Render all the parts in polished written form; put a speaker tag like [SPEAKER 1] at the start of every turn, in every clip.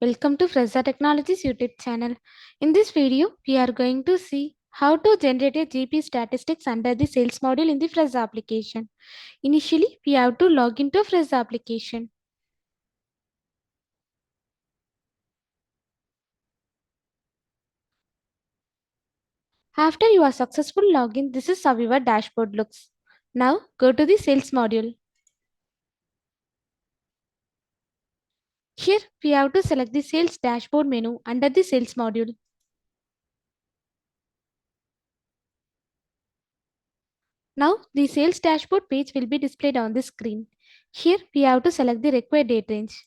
[SPEAKER 1] Welcome to Fresa Technologies YouTube channel. In this video, we are going to see how to generate a GP statistics under the sales module in the Fresa application. Initially, we have to log into Fresa application. After you are successful login, this is how your dashboard looks. Now, go to the sales module. Here, we have to select the sales dashboard menu under the sales module. Now, the sales dashboard page will be displayed on the screen. Here, we have to select the required date range.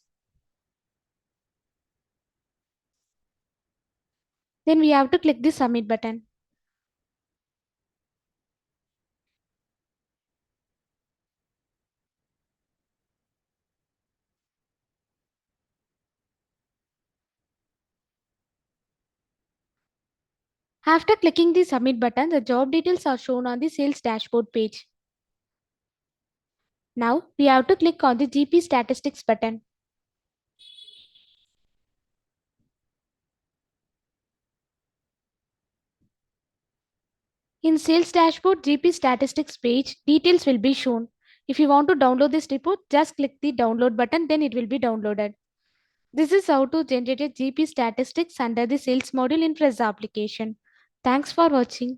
[SPEAKER 1] Then we have to click the submit button. After clicking the submit button, the job details are shown on the sales dashboard page. Now we have to click on the GP statistics button. In sales dashboard GP statistics page, details will be shown. If you want to download this report, just click the download button, then it will be downloaded. This is how to generate a GP statistics under the sales module in Fresa application. Thanks for watching.